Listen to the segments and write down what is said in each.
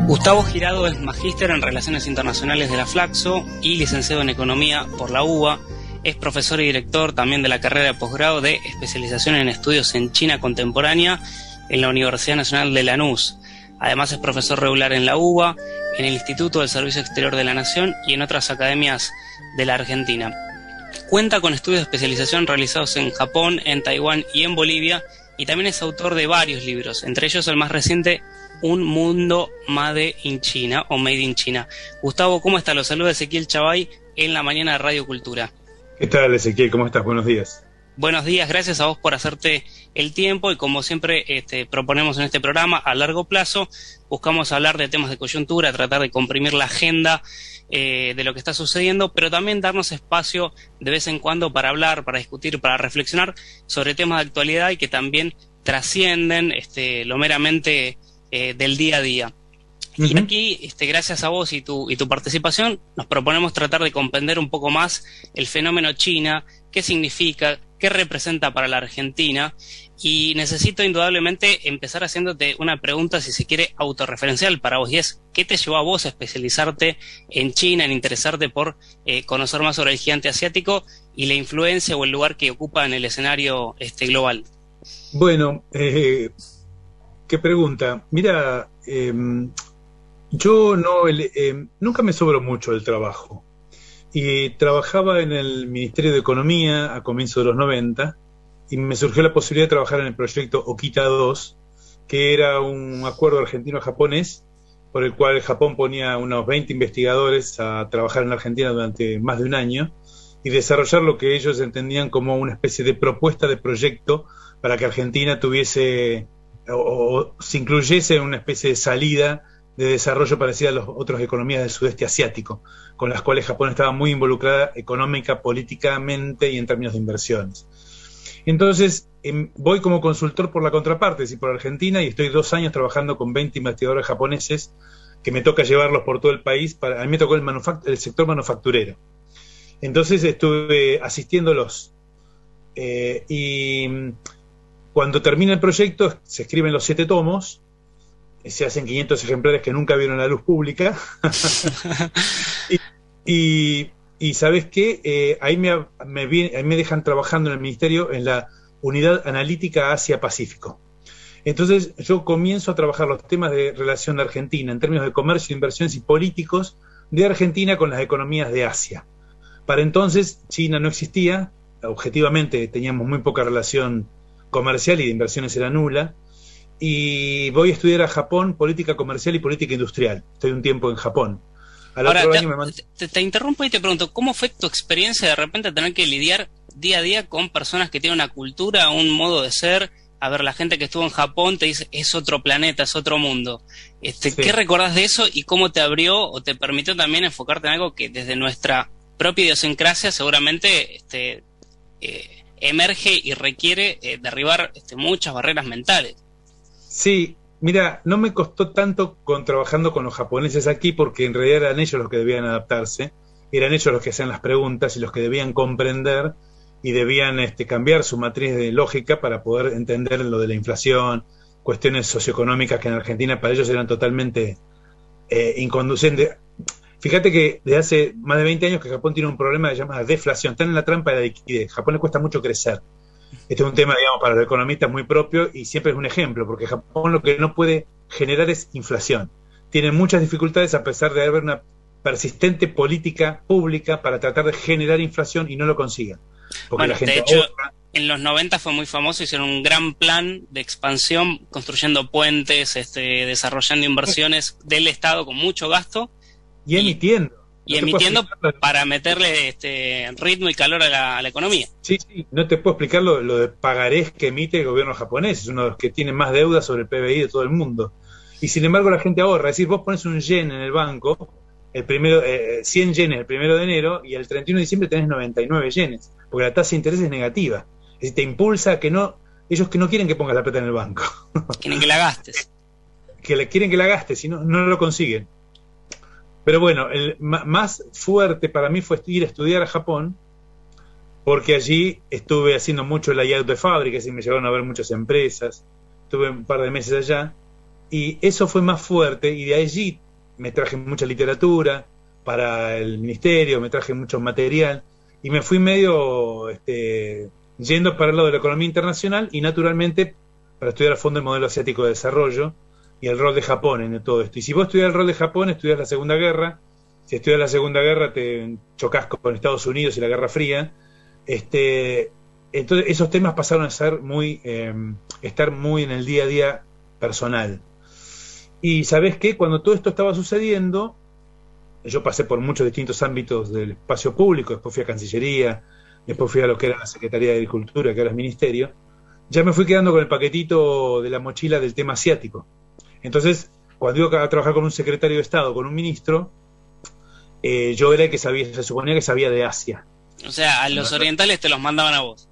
Gustavo Girado es magíster en Relaciones Internacionales de la Flaxo y licenciado en Economía por la UBA. Es profesor y director también de la carrera de posgrado de especialización en estudios en China contemporánea en la Universidad Nacional de Lanús. Además es profesor regular en la UBA, en el Instituto del Servicio Exterior de la Nación y en otras academias de la Argentina. Cuenta con estudios de especialización realizados en Japón, en Taiwán y en Bolivia, y también es autor de varios libros, entre ellos el más reciente, Un Mundo Made in China o Made in China. Gustavo, ¿cómo está? Los saluda Ezequiel Chavay en la mañana de Radio Cultura. ¿Qué tal, Ezequiel? ¿Cómo estás? Buenos días. Buenos días, gracias a vos por hacerte el tiempo y como siempre proponemos en este programa, a largo plazo, buscamos hablar de temas de coyuntura, tratar de comprimir la agenda de lo que está sucediendo, pero también darnos espacio de vez en cuando para hablar, para discutir, para reflexionar sobre temas de actualidad y que también trascienden lo meramente del día a día. Uh-huh. Y aquí, gracias a vos y tu participación, nos proponemos tratar de comprender un poco más el fenómeno China, qué significa, qué representa para la Argentina, y necesito indudablemente empezar haciéndote una pregunta, si se quiere, autorreferencial para vos, y es, ¿qué te llevó a vos a especializarte en China, en interesarte por conocer más sobre el gigante asiático y la influencia o el lugar que ocupa en el escenario global? Bueno, qué pregunta. Mira, yo nunca me sobró mucho el trabajo. Y trabajaba en el Ministerio de Economía a comienzos de los 90 y me surgió la posibilidad de trabajar en el proyecto Okita 2, que era un acuerdo argentino-japonés por el cual Japón ponía unos 20 investigadores a trabajar en la Argentina durante más de un año y desarrollar lo que ellos entendían como una especie de propuesta de proyecto para que Argentina tuviese o se incluyese en una especie de salida de desarrollo parecida a las otras economías del sudeste asiático, con las cuales Japón estaba muy involucrada económica, políticamente y en términos de inversiones. Entonces, voy como consultor por la contraparte, es decir, por Argentina, y estoy 2 años trabajando con 20 investigadores japoneses, que me toca llevarlos por todo el país. A mí me tocó el sector manufacturero. Entonces estuve asistiéndolos. Y cuando termina el proyecto, se escriben los 7 tomos, se hacen 500 ejemplares que nunca vieron la luz pública. y ¿sabes qué? Ahí me dejan trabajando en el ministerio en la Unidad Analítica Asia-Pacífico. Entonces yo comienzo a trabajar los temas de relación de Argentina en términos de comercio, inversiones y políticos de Argentina con las economías de Asia. Para entonces China no existía, objetivamente teníamos muy poca relación comercial y de inversiones era nula. Y voy a estudiar a Japón política comercial y política industrial. Estoy un tiempo en Japón. Ahora, te interrumpo y te pregunto, ¿cómo fue tu experiencia de repente tener que lidiar día a día con personas que tienen una cultura, un modo de ser? A ver, la gente que estuvo en Japón te dice, es otro planeta, es otro mundo. Sí. ¿Qué recordás de eso y cómo te abrió o te permitió también enfocarte en algo que desde nuestra propia idiosincrasia seguramente emerge y requiere derribar muchas barreras mentales? Sí, mira, no me costó tanto trabajando con los japoneses aquí porque en realidad eran ellos los que debían adaptarse, eran ellos los que hacían las preguntas y los que debían comprender y debían cambiar su matriz de lógica para poder entender lo de la inflación, cuestiones socioeconómicas que en Argentina para ellos eran totalmente inconducentes. Fíjate que desde hace más de 20 años que Japón tiene un problema que se llama deflación, están en la trampa de la liquidez. A Japón le cuesta mucho crecer. Este es un tema, digamos, para los economistas muy propio y siempre es un ejemplo, porque Japón lo que no puede generar es inflación. Tiene muchas dificultades a pesar de haber una persistente política pública para tratar de generar inflación y no lo consigue. Bueno, de hecho, en los 90 fue muy famoso, hicieron un gran plan de expansión, construyendo puentes, desarrollando inversiones del Estado con mucho gasto. Y emitiendo. Y emitiendo para meterle ritmo y calor a la economía. Sí, no te puedo explicar lo de pagarés que emite el gobierno japonés, es uno de los que tiene más deuda sobre el PBI de todo el mundo. Y sin embargo la gente ahorra, es decir, vos pones un yen en el banco, 100 yenes el 1 de enero, y el 31 de diciembre tenés 99 yenes, porque la tasa de interés es negativa. Es decir, te impulsa a ellos que no quieren que pongas la plata en el banco. Quieren que la gastes. Quieren que la gastes, si no lo consiguen. Pero bueno, el más fuerte para mí fue ir a estudiar a Japón, porque allí estuve haciendo mucho layout de fábricas y me llevaron a ver muchas empresas. Estuve un par de meses allá y eso fue más fuerte, y de allí me traje mucha literatura para el ministerio, me traje mucho material y me fui medio yendo para el lado de la economía internacional y naturalmente para estudiar a fondo el modelo asiático de desarrollo y el rol de Japón en todo esto. Y si vos estudias el rol de Japón, estudias la Segunda Guerra. Si estudias la Segunda Guerra, te chocas con Estados Unidos y la Guerra Fría. Entonces esos temas pasaron a ser estar muy en el día a día personal. Y ¿sabés qué? Cuando todo esto estaba sucediendo, yo pasé por muchos distintos ámbitos del espacio público, después fui a Cancillería, después fui a lo que era la Secretaría de Agricultura, que ahora es Ministerio. Ya me fui quedando con el paquetito de la mochila del tema asiático. Entonces, cuando iba a trabajar con un secretario de Estado, con un ministro, yo era el que sabía, se suponía que sabía de Asia. O sea, a los orientales te los mandaban a vos.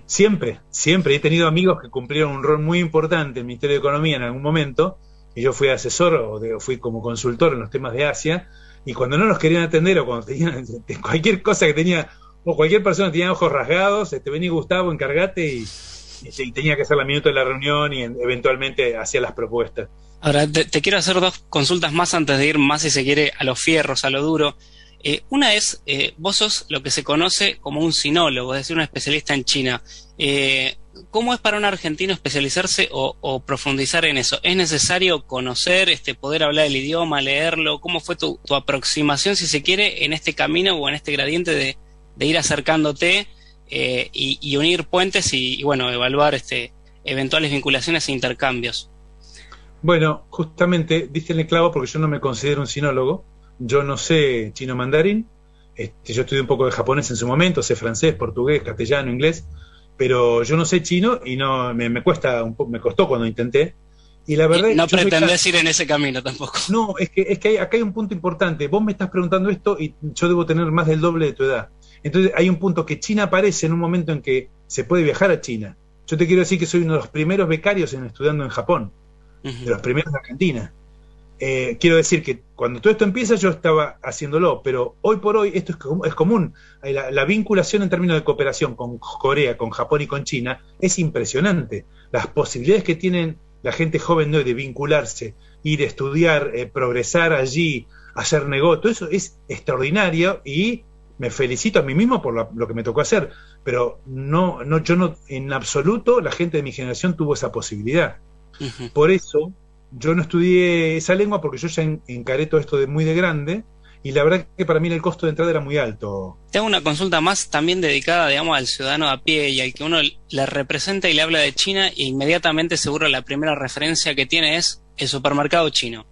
Siempre he tenido amigos que cumplieron un rol muy importante en el Ministerio de Economía en algún momento, y yo fui asesor fui como consultor en los temas de Asia, y cuando no nos querían atender o cuando tenían cualquier cosa que tenía, o cualquier persona que tenía ojos rasgados, vení Gustavo, encargate, y tenía que hacer la minuta de la reunión y eventualmente hacía las propuestas. Ahora, te quiero hacer dos consultas más antes de ir más, si se quiere, a los fierros, a lo duro. Una es, vos sos lo que se conoce como un sinólogo, es decir, un especialista en China. ¿Cómo es para un argentino especializarse o profundizar en eso? ¿Es necesario conocer, poder hablar el idioma, leerlo? ¿Cómo fue tu aproximación, si se quiere, en este camino o en este gradiente de ir acercándote y unir puentes y bueno, evaluar eventuales vinculaciones e intercambios? Bueno, justamente diste en el clavo, porque yo no me considero un sinólogo. Yo no sé chino mandarín, yo estudié un poco de japonés en su momento, sé francés, portugués, castellano, inglés, pero yo no sé chino y no me cuesta me costó cuando intenté. Y la verdad, no pretendés ir en ese camino tampoco. No, es que acá hay un punto importante. Vos me estás preguntando esto y yo debo tener más del doble de tu edad. Entonces hay un punto que China aparece en un momento en que se puede viajar a China. Yo te quiero decir que soy uno de los primeros becarios estudiando en Japón, de los primeros de Argentina. Quiero decir que cuando todo esto empieza yo estaba haciéndolo, pero hoy por hoy esto es común. La vinculación en términos de cooperación con Corea, con Japón y con China es impresionante. Las posibilidades que tienen la gente joven de hoy de vincularse, ir a estudiar, progresar allí, hacer negocio, todo eso es extraordinario y me felicito a mí mismo por lo que me tocó hacer, pero yo no, en absoluto la gente de mi generación tuvo esa posibilidad. Por eso yo no estudié esa lengua, porque yo ya encaré todo esto muy de grande, y la verdad que para mí el costo de entrada era muy alto. Te hago una consulta más también dedicada, digamos, al ciudadano a pie y al que uno le representa y le habla de China, e inmediatamente seguro la primera referencia que tiene es el supermercado chino.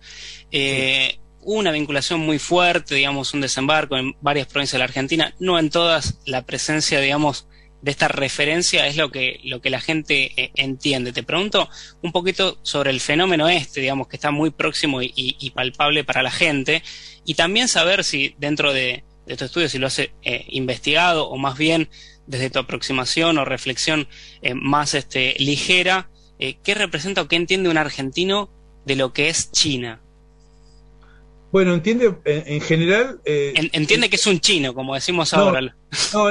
Hubo una vinculación muy fuerte, digamos, un desembarco en varias provincias de la Argentina, no en todas la presencia, digamos, de esta referencia es lo que la gente entiende. Te pregunto un poquito sobre el fenómeno digamos, que está muy próximo y palpable para la gente, y también saber si dentro de tu estudio, si lo has investigado, o más bien desde tu aproximación o reflexión más ligera, ¿qué representa o qué entiende un argentino de lo que es China? Bueno, entiende, en general... entiende que es un chino, como decimos ahora.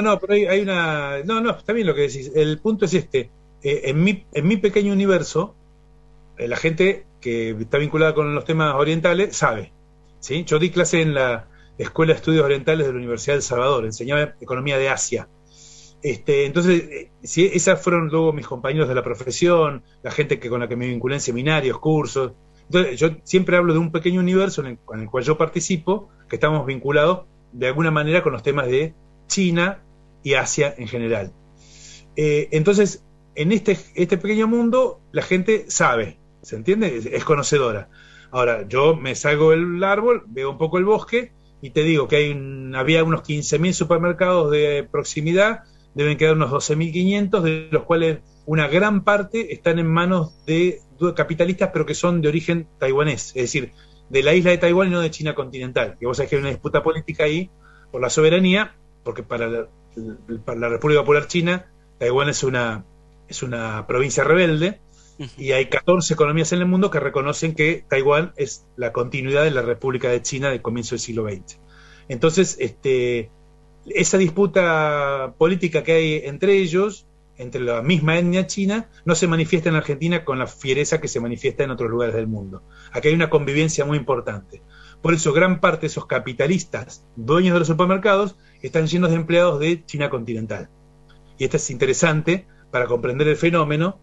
No, pero hay una... No, está bien lo que decís. El punto es en mi pequeño universo, la gente que está vinculada con los temas orientales sabe, ¿sí? Yo di clase en la Escuela de Estudios Orientales de la Universidad de El Salvador, enseñaba economía de Asia. Entonces, si esas fueron luego mis compañeros de la profesión, la gente con la que me vinculé en seminarios, cursos. Entonces, yo siempre hablo de un pequeño universo con el cual yo participo, que estamos vinculados de alguna manera con los temas de China y Asia en general. Entonces, en este pequeño mundo, la gente sabe, ¿se entiende? Es conocedora. Ahora, yo me salgo del árbol, veo un poco el bosque y te digo que había unos 15.000 supermercados de proximidad, deben quedar unos 12.500, de los cuales una gran parte están en manos de capitalistas, pero que son de origen taiwanés, es decir, de la isla de Taiwán y no de China continental. Que vos sabés que hay una disputa política ahí por la soberanía, porque para la República Popular China, Taiwán es una provincia rebelde, y hay 14 economías en el mundo que reconocen que Taiwán es la continuidad de la República de China del comienzo del siglo XX. Entonces, esa disputa política que hay entre ellos, entre la misma etnia china, no se manifiesta en Argentina con la fiereza que se manifiesta en otros lugares del mundo. Aquí hay una convivencia muy importante. Por eso gran parte de esos capitalistas, dueños de los supermercados, están llenos de empleados de China continental. Y esto es interesante para comprender el fenómeno,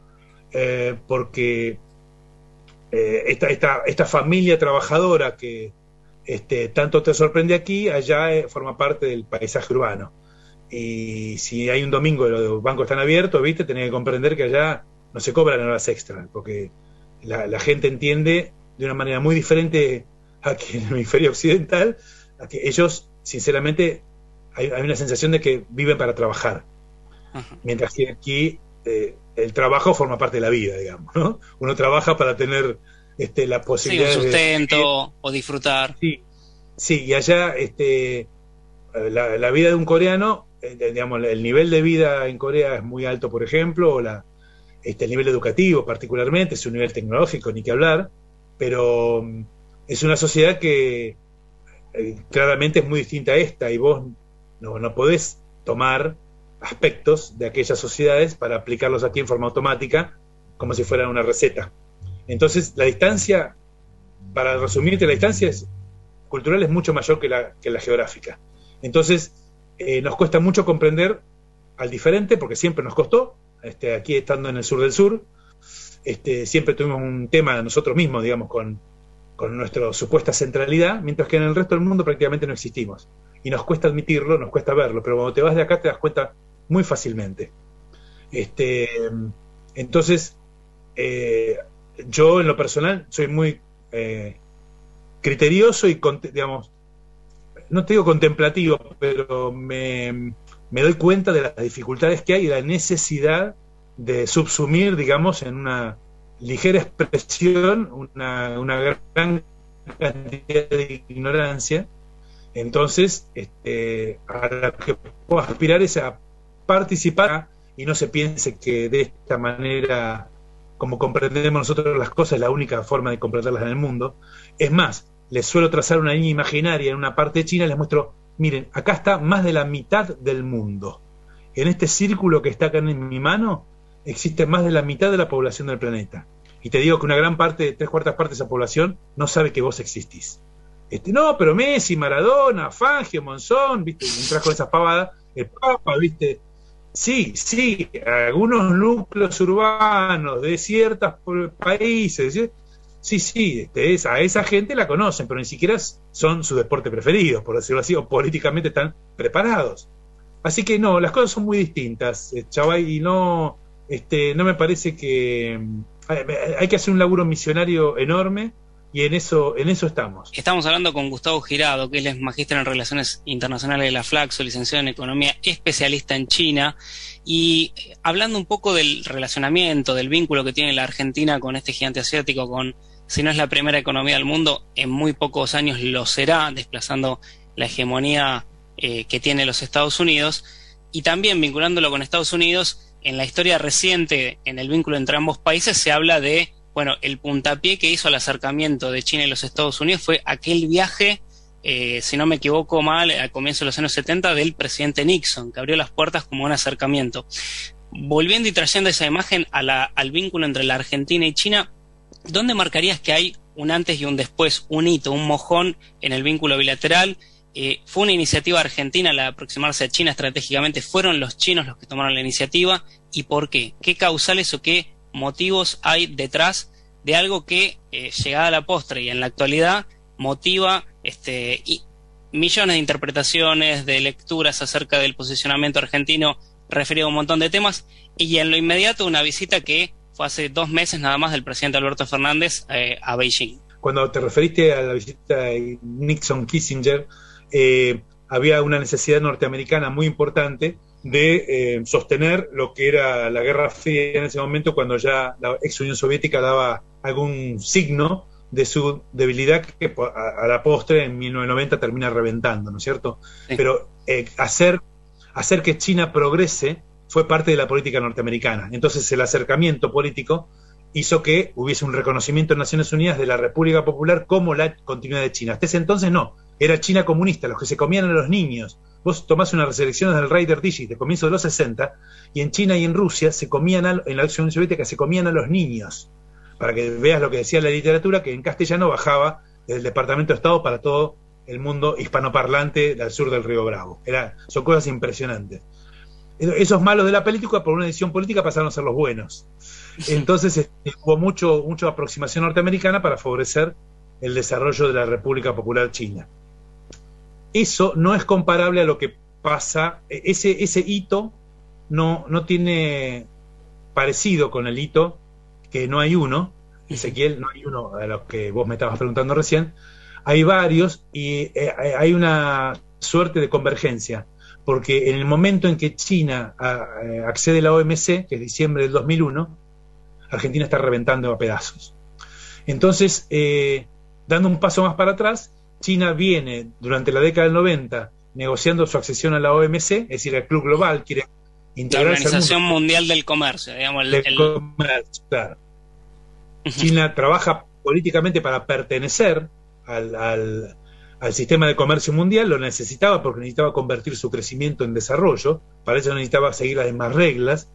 porque esta familia trabajadora que tanto te sorprende aquí, allá forma parte del paisaje urbano. Y si hay un domingo y los bancos están abiertos, ¿viste? Tenés que comprender que allá no se cobran horas extras, porque la gente entiende de una manera muy diferente aquí en el hemisferio occidental, a que ellos, sinceramente, hay una sensación de que viven para trabajar. Mientras que aquí el trabajo forma parte de la vida, digamos, ¿no? Uno trabaja para tener la posibilidad un sustento o disfrutar. Sí, y allá la vida de un coreano, digamos, el nivel de vida en Corea es muy alto, por ejemplo, o el nivel educativo particularmente, es un nivel tecnológico, ni que hablar, pero es una sociedad que claramente es muy distinta a esta, y vos no podés tomar aspectos de aquellas sociedades para aplicarlos aquí en forma automática como si fuera una receta. Entonces la distancia, para resumirte, la distancia cultural es mucho mayor que la geográfica. Entonces nos cuesta mucho comprender al diferente, porque siempre nos costó, aquí estando en el sur del sur, siempre tuvimos un tema nosotros mismos, digamos, con nuestra supuesta centralidad, mientras que en el resto del mundo prácticamente no existimos. Y nos cuesta admitirlo, nos cuesta verlo, pero cuando te vas de acá te das cuenta muy fácilmente. Entonces, yo en lo personal soy muy criterioso y, digamos, no te digo contemplativo, pero me doy cuenta de las dificultades que hay y la necesidad de subsumir, digamos, en una ligera expresión, una gran cantidad de ignorancia. Entonces, a lo que puedo aspirar es a participar y no se piense que de esta manera, como comprendemos nosotros las cosas, es la única forma de comprenderlas en el mundo. Es más, les suelo trazar una línea imaginaria en una parte de China y les muestro, miren, acá está más de la mitad del mundo. En este círculo que está acá en mi mano, existe más de la mitad de la población del planeta. Y te digo que una gran parte, 3/4 partes de esa población, no sabe que vos existís. No, pero Messi, Maradona, Fangio, Monzón, ¿viste? Entras con esas pavadas, el Papa, ¿viste? Sí, algunos núcleos urbanos de ciertos países, ¿sí? A esa gente la conocen, pero ni siquiera son su deporte preferido, por decirlo así, o políticamente están preparados. Así que no, las cosas son muy distintas, Chavay, y no me parece que hay que hacer un laburo misionario enorme, y en eso estamos. Estamos hablando con Gustavo Girado, que él es magíster en Relaciones Internacionales de la Flaxo, licenciado en Economía, especialista en China, y hablando un poco del relacionamiento, del vínculo que tiene la Argentina con este gigante asiático, si no es la primera economía del mundo, en muy pocos años lo será, desplazando la hegemonía que tiene los Estados Unidos, y también vinculándolo con Estados Unidos. En la historia reciente, en el vínculo entre ambos países, se habla de, el puntapié que hizo al acercamiento de China y los Estados Unidos fue aquel viaje, si no me equivoco mal, a comienzos de los años 70, del presidente Nixon, que abrió las puertas como un acercamiento. Volviendo y trayendo esa imagen al vínculo entre la Argentina y China, ¿dónde marcarías que hay un antes y un después, un hito, un mojón en el vínculo bilateral? ¿Fue una iniciativa argentina la de aproximarse a China estratégicamente? ¿Fueron los chinos los que tomaron la iniciativa? ¿Y por qué? ¿Qué causales o qué motivos hay detrás de algo que, llegada a la postre y en la actualidad, motiva y millones de interpretaciones, de lecturas acerca del posicionamiento argentino referido a un montón de temas, y en lo inmediato una visita que fue hace 2 meses nada más del presidente Alberto Fernández a Beijing? Cuando te referiste a la visita de Nixon-Kissinger, había una necesidad norteamericana muy importante de sostener lo que era la Guerra Fría en ese momento, cuando ya la ex Unión Soviética daba algún signo de su debilidad, que a la postre en 1990 termina reventando, ¿no es cierto? Sí. Pero hacer que China progrese fue parte de la política norteamericana. Entonces el acercamiento político hizo que hubiese un reconocimiento en Naciones Unidas de la República Popular como la continuidad de China. Hasta ese entonces no, era China comunista, los que se comían a los niños. Vos tomás unas selecciones del Reiter Digi de comienzo de los 60, y en China y en Rusia se comían en la Unión Soviética se comían a los niños. Para que veas lo que decía la literatura, que en castellano bajaba del Departamento de Estado para todo el mundo hispanoparlante del sur del Río Bravo. Son cosas impresionantes. Esos malos de la política, por una decisión política, pasaron a ser los buenos. Entonces hubo mucha aproximación norteamericana para favorecer el desarrollo de la República Popular China. Eso no es comparable a lo que pasa, ese hito no tiene parecido con el hito, que no hay uno, Ezequiel, no hay uno a lo que vos me estabas preguntando recién, hay varios y hay una suerte de convergencia, porque en el momento en que China accede a la OMC, que es diciembre del 2001, Argentina está reventando a pedazos. Entonces, dando un paso más para atrás, China viene durante la década del 90 negociando su accesión a la OMC, es decir, al Club Global, quiere integrarse la Organización Mundial del Comercio, digamos. Comercio, claro. China trabaja políticamente para pertenecer al sistema de comercio mundial, lo necesitaba porque necesitaba convertir su crecimiento en desarrollo, para eso necesitaba seguir las demás reglas,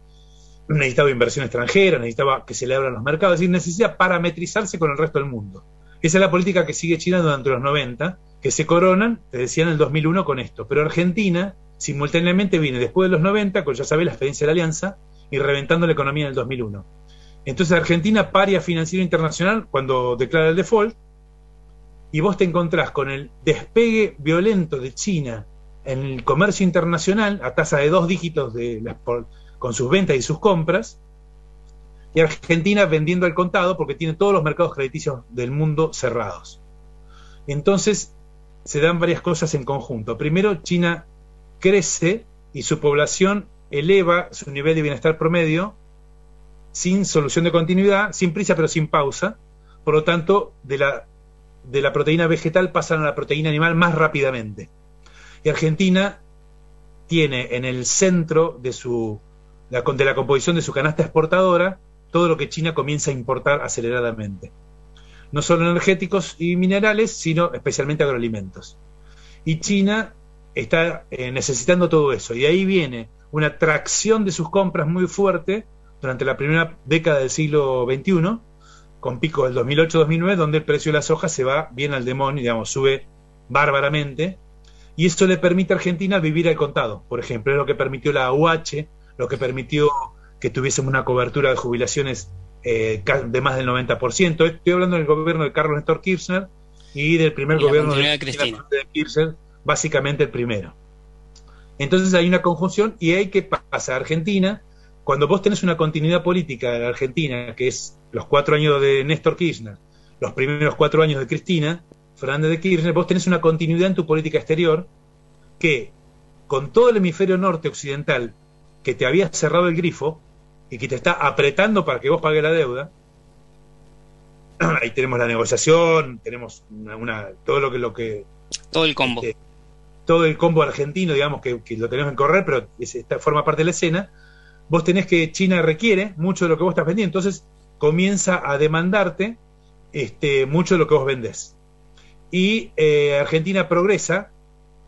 necesitaba inversión extranjera, necesitaba que se le abran los mercados, es decir, necesita parametrizarse con el resto del mundo. Esa es la política que sigue China durante los 90, que se coronan, te decía, en el 2001 con esto. Pero Argentina simultáneamente viene después de los 90, con ya sabés la experiencia de la Alianza, y reventando la economía en el 2001. Entonces Argentina paria financiero internacional cuando declara el default, y vos te encontrás con el despegue violento de China en el comercio internacional a tasa de 2 dígitos con sus ventas y sus compras, y Argentina vendiendo al contado porque tiene todos los mercados crediticios del mundo cerrados. Entonces se dan varias cosas en conjunto. Primero, China crece y su población eleva su nivel de bienestar promedio sin solución de continuidad, sin prisa pero sin pausa. Por lo tanto, de la proteína vegetal pasan a la proteína animal más rápidamente. Y Argentina tiene en el centro de la composición de su canasta exportadora todo lo que China comienza a importar aceleradamente. No solo energéticos y minerales, sino especialmente agroalimentos. Y China está necesitando todo eso. Y ahí viene una tracción de sus compras muy fuerte durante la primera década del siglo XXI, con picos del 2008-2009, donde el precio de la soja se va bien al demonio, digamos, sube bárbaramente. Y eso le permite a Argentina vivir al contado. Por ejemplo, es lo que permitió la AUH, lo que permitió que tuviésemos una cobertura de jubilaciones de más del 90%. Estoy hablando del gobierno de Carlos Néstor Kirchner y del primer gobierno de Cristina Kirchner, básicamente el primero. Entonces hay una conjunción y hay que pasar a Argentina. Cuando vos tenés una continuidad política en Argentina, que es los 4 años de Néstor Kirchner, los primeros 4 años de Cristina Fernández de Kirchner, vos tenés una continuidad en tu política exterior que, con todo el hemisferio norte occidental que te había cerrado el grifo y que te está apretando para que vos pagues la deuda, ahí tenemos la negociación, tenemos todo el combo. Todo el combo argentino, digamos, que lo tenemos en correr, pero forma parte de la escena. Vos tenés que China requiere mucho de lo que vos estás vendiendo, entonces comienza a demandarte mucho de lo que vos vendés. Y Argentina progresa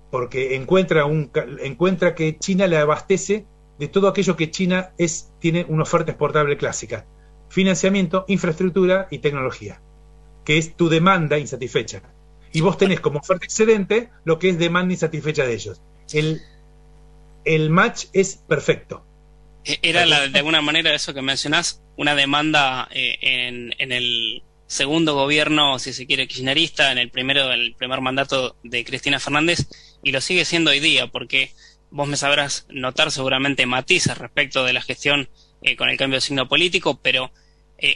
porque encuentra que China le abastece de todo aquello que China tiene una oferta exportable clásica: financiamiento, infraestructura y tecnología, que es tu demanda insatisfecha. Y vos tenés como oferta excedente lo que es demanda insatisfecha de ellos. El match es perfecto. Era de alguna manera eso que mencionás, una demanda en el segundo gobierno, si se quiere, kirchnerista, en el primer mandato de Cristina Fernández, y lo sigue siendo hoy día, porque vos me sabrás notar seguramente matices respecto de la gestión con el cambio de signo político, pero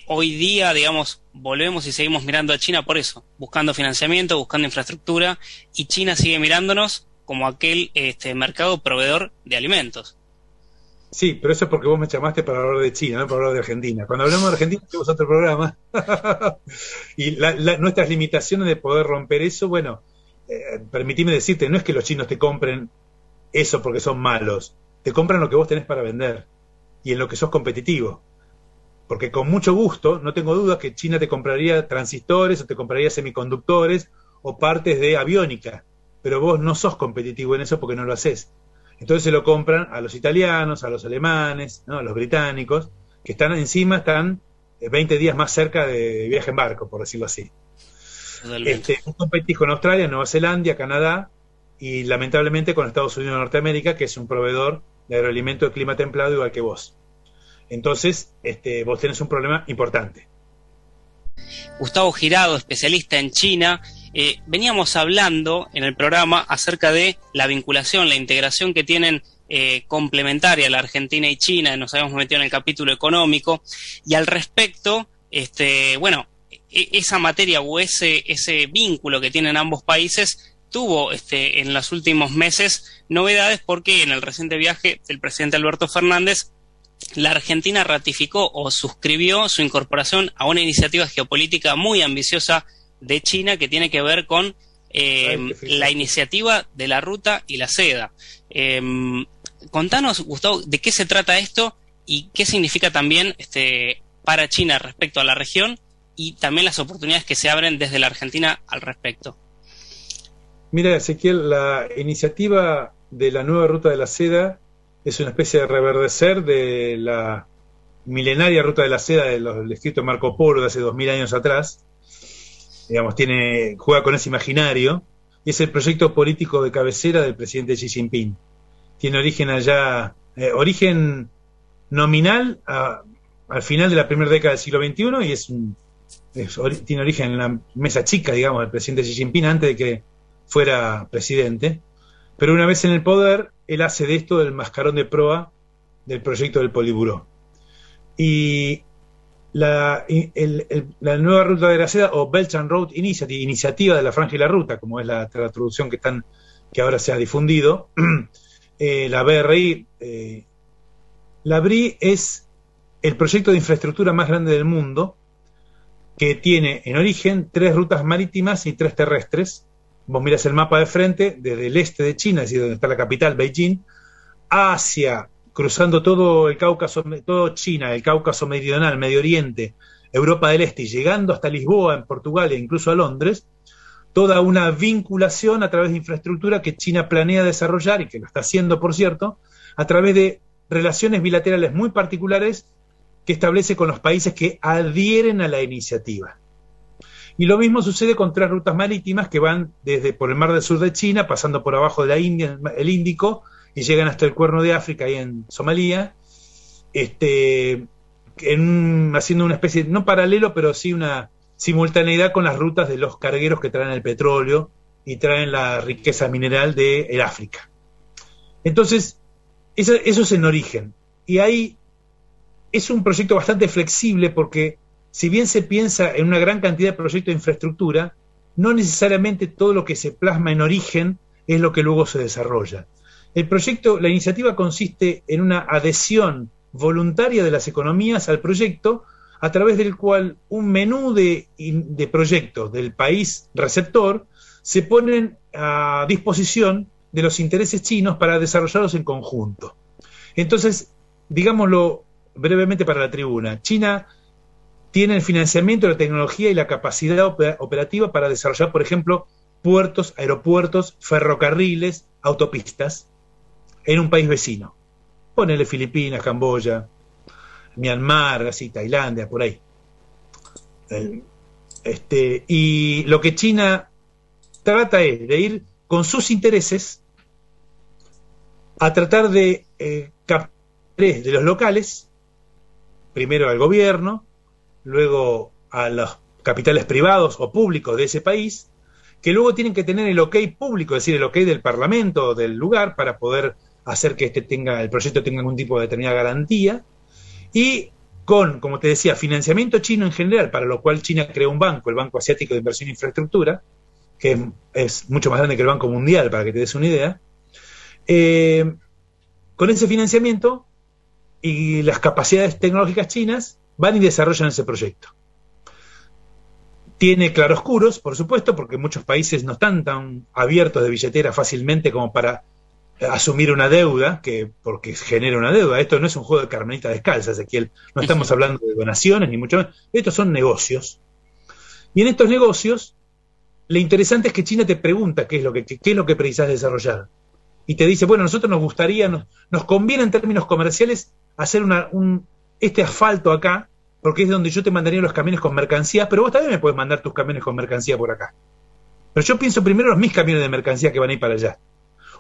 hoy día, digamos, volvemos y seguimos mirando a China por eso, buscando financiamiento, buscando infraestructura, y China sigue mirándonos como aquel mercado proveedor de alimentos. Sí, pero eso es porque vos me llamaste para hablar de China, no para hablar de Argentina. Cuando hablamos de Argentina tenemos otro programa. Y nuestras limitaciones de poder romper eso, bueno, permitime decirte, no es que los chinos te compren eso porque son malos, te compran lo que vos tenés para vender y en lo que sos competitivo. porque con mucho gusto, no tengo duda que China te compraría transistores o te compraría semiconductores o partes de aviónica, pero vos no sos competitivo en eso porque no lo haces. Entonces se lo compran a los italianos, a los alemanes, ¿no? A los británicos, que están encima, están 20 días más cerca de viaje en barco, por decirlo así. Vos competís con Australia, Nueva Zelanda, Canadá y lamentablemente con Estados Unidos de Norteamérica, que es un proveedor de agroalimento de clima templado igual que vos. Entonces, vos tenés un problema importante. Gustavo Girado, especialista en China. Veníamos hablando en el programa acerca de la vinculación, la integración que tienen complementaria la Argentina y China. Nos habíamos metido en el capítulo económico y al respecto, esa materia o ese vínculo que tienen ambos países tuvo en los últimos meses novedades, porque en el reciente viaje del presidente Alberto Fernández, la Argentina ratificó o suscribió su incorporación a una iniciativa geopolítica muy ambiciosa de China que tiene que ver con la iniciativa de la ruta y la seda. Contanos, Gustavo, de qué se trata esto y qué significa también para China respecto a la región y también las oportunidades que se abren desde la Argentina al respecto. Mira, Ezequiel, la iniciativa de la nueva ruta de la seda es una especie de reverdecer de la milenaria ruta de la seda del escrito Marco Polo de hace 2000 años atrás. Digamos, juega con ese imaginario, y es el proyecto político de cabecera del presidente Xi Jinping. Tiene origen allá, origen nominal al final de la primera década del siglo XXI, y tiene origen en la mesa chica, digamos, del presidente Xi Jinping antes de que fuera presidente. Pero una vez en el poder, él hace de esto el mascarón de proa del proyecto del Politburó. Y la nueva ruta de la seda, o Belt and Road Initiative, iniciativa de la franja y la ruta, como es la traducción que ahora se ha difundido, la BRI, la BRI es el proyecto de infraestructura más grande del mundo, que tiene en origen 3 rutas marítimas y 3 terrestres. Vos mirás el mapa de frente, desde el este de China, es decir, donde está la capital, Beijing, hacia, cruzando todo el Cáucaso, todo China, el Cáucaso meridional, Medio Oriente, Europa del Este, y llegando hasta Lisboa, en Portugal, e incluso a Londres, toda una vinculación a través de infraestructura que China planea desarrollar, y que lo está haciendo, por cierto, a través de relaciones bilaterales muy particulares que establece con los países que adhieren a la iniciativa. Y lo mismo sucede con 3 rutas marítimas que van desde por el Mar del Sur de China, pasando por abajo de la India, el Índico, y llegan hasta el Cuerno de África, ahí en Somalia, haciendo una especie, no paralelo, pero sí una simultaneidad con las rutas de los cargueros que traen el petróleo y traen la riqueza mineral de el África. Entonces, eso es en origen. Y ahí es un proyecto bastante flexible porque, si bien se piensa en una gran cantidad de proyectos de infraestructura, no necesariamente todo lo que se plasma en origen es lo que luego se desarrolla. La iniciativa consiste en una adhesión voluntaria de las economías al proyecto, a través del cual un menú de proyectos del país receptor se ponen a disposición de los intereses chinos para desarrollarlos en conjunto. Entonces, digámoslo brevemente para la tribuna, China tiene el financiamiento, la tecnología y la capacidad operativa para desarrollar, por ejemplo, puertos, aeropuertos, ferrocarriles, autopistas en un país vecino. Ponele Filipinas, Camboya, Myanmar, así, Tailandia, por ahí. Y lo que China trata es de ir con sus intereses a tratar de captar de los locales, primero al gobierno, luego a los capitales privados o públicos de ese país, que luego tienen que tener el ok público, es decir, el ok del parlamento del lugar, para poder hacer que el proyecto tenga algún tipo de determinada garantía, y con, como te decía, financiamiento chino en general, para lo cual China creó un banco, el Banco Asiático de Inversión e Infraestructura, que es mucho más grande que el Banco Mundial, para que te des una idea. Con ese financiamiento y las capacidades tecnológicas chinas, van y desarrollan ese proyecto. Tiene claroscuros, por supuesto, porque muchos países no están tan abiertos de billetera fácilmente como para asumir una deuda, porque genera una deuda. Esto no es un juego de carmelita descalza, Ezequiel. No estamos hablando de donaciones, ni mucho menos. Estos son negocios. Y en estos negocios, lo interesante es que China te pregunta qué es lo que precisás desarrollar. Y te dice, bueno, nosotros nos gustaría, nos conviene en términos comerciales hacer este asfalto acá, porque es donde yo te mandaría los camiones con mercancías, pero vos también me puedes mandar tus camiones con mercancía por acá. Pero yo pienso primero en mis camiones de mercancía que van a ir para allá.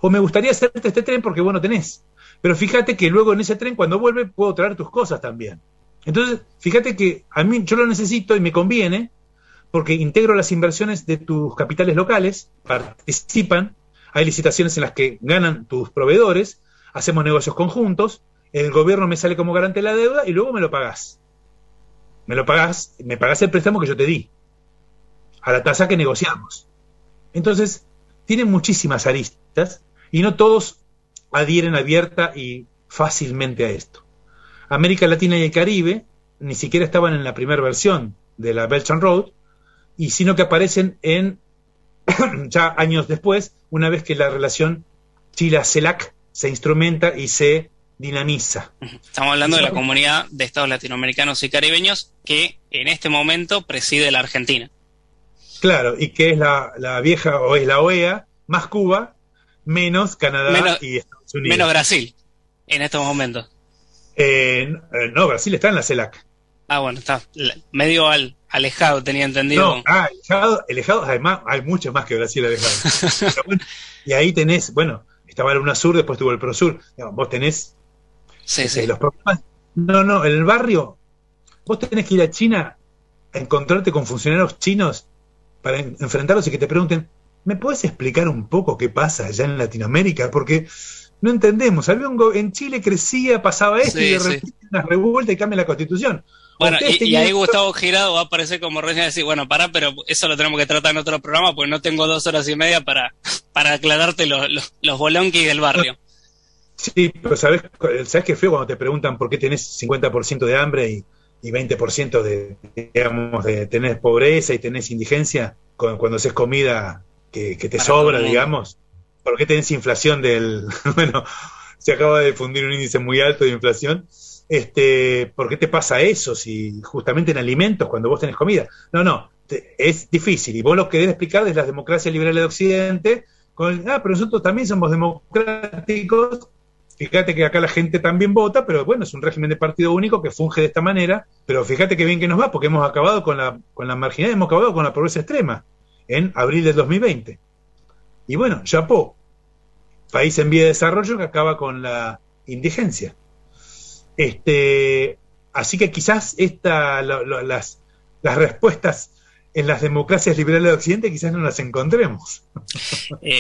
O me gustaría hacerte este tren porque vos no tenés. Pero fíjate que luego en ese tren, cuando vuelve, puedo traer tus cosas también. Entonces, fíjate que a mí yo lo necesito y me conviene, porque integro las inversiones de tus capitales locales, participan, hay licitaciones en las que ganan tus proveedores, hacemos negocios conjuntos, el gobierno me sale como garante de la deuda y luego me lo pagás. Me pagás el préstamo que yo te di, a la tasa que negociamos. Entonces, tienen muchísimas aristas y no todos adhieren abierta y fácilmente a esto. América Latina y el Caribe ni siquiera estaban en la primera versión de la Belt and Road, y sino que aparecen ya años después, una vez que la relación Chile-CELAC se instrumenta y se dinamiza. Estamos hablando de la comunidad de estados latinoamericanos y caribeños que en este momento preside la Argentina. Claro, y que es la vieja, o es la OEA, más Cuba, menos Canadá y Estados Unidos. Menos Brasil, en estos momentos. No, Brasil está en la CELAC. Ah, bueno, está medio alejado, tenía entendido. No, alejado, además hay mucho más que Brasil alejado. Pero bueno, y ahí tenés, bueno, estaba el UNASUR, después tuvo el PROSUR. Vos tenés los problemas. No, en el barrio, vos tenés que ir a China a encontrarte con funcionarios chinos para enfrentarlos y que te pregunten, ¿me puedes explicar un poco qué pasa allá en Latinoamérica? Porque no entendemos. En Chile crecía, pasaba esto y de repente una revuelta y cambia la Constitución. Bueno, y ahí Gustavo Girado va a aparecer como recién decir, bueno, pero eso lo tenemos que tratar en otro programa, porque no tengo 2 horas y media para aclararte los bolonquis del barrio. Sí, pero ¿sabes qué feo cuando te preguntan por qué tenés 50% de hambre y 20% de tenés pobreza y tenés indigencia cuando haces comida que te sobra, digamos? ¿Por qué tenés inflación bueno, se acaba de difundir un índice muy alto de inflación? ¿Por qué te pasa eso si justamente en alimentos cuando vos tenés comida? No, es difícil, y vos lo que debes explicar es las democracias liberales de Occidente, pero nosotros también somos democráticos. Fíjate que acá la gente también vota, pero bueno, es un régimen de partido único que funge de esta manera, pero fíjate que bien que nos va, porque hemos acabado con la marginalidad, hemos acabado con la pobreza extrema en abril del 2020. Y bueno, Japón, país en vía de desarrollo que acaba con la indigencia. Así que quizás las respuestas en las democracias liberales de Occidente quizás no las encontremos.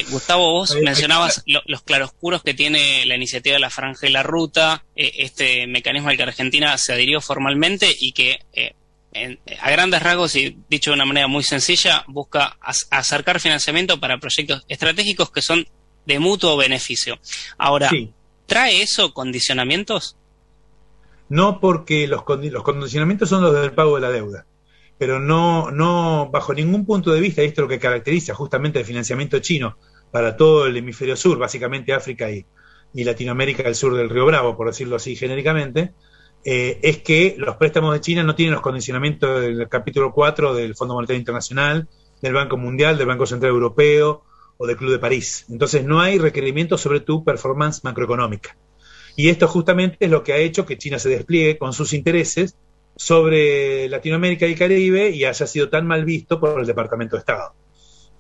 Gustavo, vos mencionabas los claroscuros que tiene la iniciativa de la Franja y la Ruta, este mecanismo al que Argentina se adhirió formalmente y que a grandes rasgos y dicho de una manera muy sencilla busca acercar financiamiento para proyectos estratégicos que son de mutuo beneficio. Ahora, sí. ¿Trae eso condicionamientos? No, porque los condicionamientos son los del pago de la deuda, pero no bajo ningún punto de vista, y esto es lo que caracteriza justamente el financiamiento chino para todo el hemisferio sur, básicamente África y Latinoamérica del sur del Río Bravo, por decirlo así genéricamente, es que los préstamos de China no tienen los condicionamientos del capítulo 4 del Fondo Monetario Internacional, del Banco Mundial, del Banco Central Europeo o del Club de París. Entonces no hay requerimientos sobre tu performance macroeconómica. Y esto justamente es lo que ha hecho que China se despliegue con sus intereses sobre Latinoamérica y Caribe y haya sido tan mal visto por el Departamento de Estado.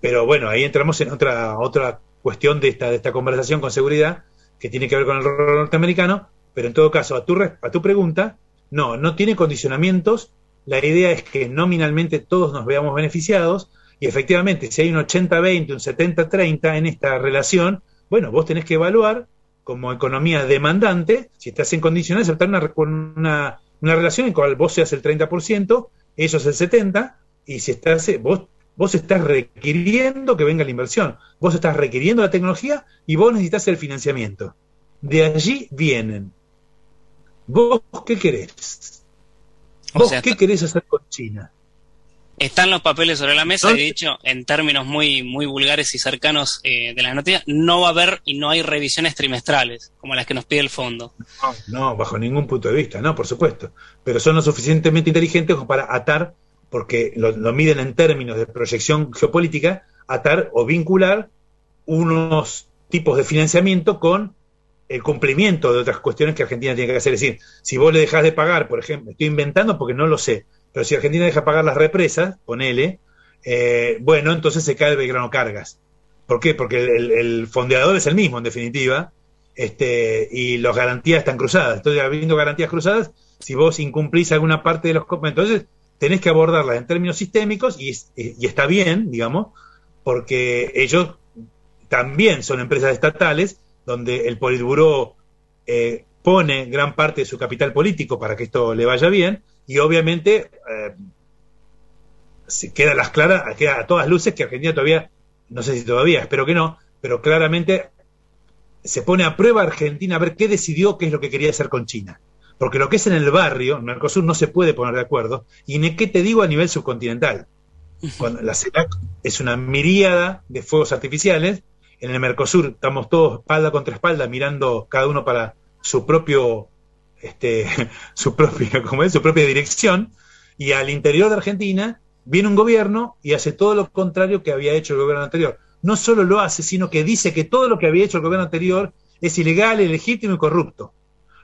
Pero bueno, ahí entramos en otra cuestión de esta conversación con seguridad que tiene que ver con el rol norteamericano, pero en todo caso, a tu pregunta, no tiene condicionamientos. La idea es que nominalmente todos nos veamos beneficiados y efectivamente si hay un 80-20, un 70-30 en esta relación, bueno, vos tenés que evaluar como economía demandante, si estás en condiciones de aceptar una relación en la cual vos seas el 30%, ellos el 70%, y si vos estás requiriendo que venga la inversión, vos estás requiriendo la tecnología y vos necesitas el financiamiento. De allí vienen. ¿Vos qué querés? ¿Vos qué querés hacer con China? Están los papeles sobre la mesa ¿No? y, de hecho, en términos muy, muy vulgares y cercanos de las noticias, no va a haber y no hay revisiones trimestrales, como las que nos pide el fondo. No, bajo ningún punto de vista, no, por supuesto. Pero son lo suficientemente inteligentes como para atar, porque lo miden en términos de proyección geopolítica, atar o vincular unos tipos de financiamiento con el cumplimiento de otras cuestiones que Argentina tiene que hacer. Es decir, si vos le dejás de pagar, por ejemplo, estoy inventando porque no lo sé, pero si Argentina deja pagar las represas, ponele, bueno, entonces se cae el Belgrano Cargas. ¿Por qué? Porque el fondeador es el mismo, en definitiva, y las garantías están cruzadas. Entonces, habiendo garantías cruzadas, si vos incumplís alguna parte de los... Entonces, tenés que abordarlas en términos sistémicos, y está bien, digamos, porque ellos también son empresas estatales, donde el Politburó pone gran parte de su capital político para que esto le vaya bien, y obviamente queda a todas luces que Argentina todavía, no sé si todavía, espero que no, pero claramente se pone a prueba Argentina a ver qué decidió, qué es lo que quería hacer con China. Porque lo que es en el barrio, en Mercosur no se puede poner de acuerdo, y ni qué te digo a nivel subcontinental. Cuando la CELAC es una miríada de fuegos artificiales, en el Mercosur estamos todos espalda contra espalda mirando cada uno para su propio su propia dirección, y al interior de Argentina viene un gobierno y hace todo lo contrario que había hecho el gobierno anterior. No solo lo hace, sino que dice que todo lo que había hecho el gobierno anterior es ilegal, ilegítimo y corrupto.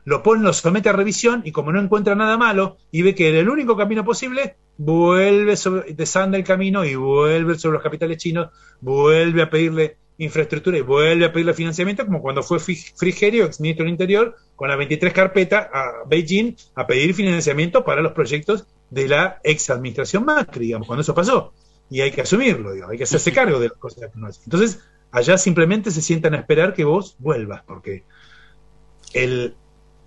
Lo somete a revisión, y como no encuentra nada malo y ve que era el único camino posible, desanda el camino y vuelve sobre los capitales chinos, vuelve a pedirle infraestructura y vuelve a pedirle financiamiento, como cuando fue Frigerio, ex ministro del Interior, con las 23 carpetas a Beijing a pedir financiamiento para los proyectos de la ex administración Macri, digamos, cuando eso pasó. Y hay que asumirlo, digamos, hay que hacerse cargo de las cosas que no hacen. Entonces, allá simplemente se sientan a esperar que vos vuelvas, porque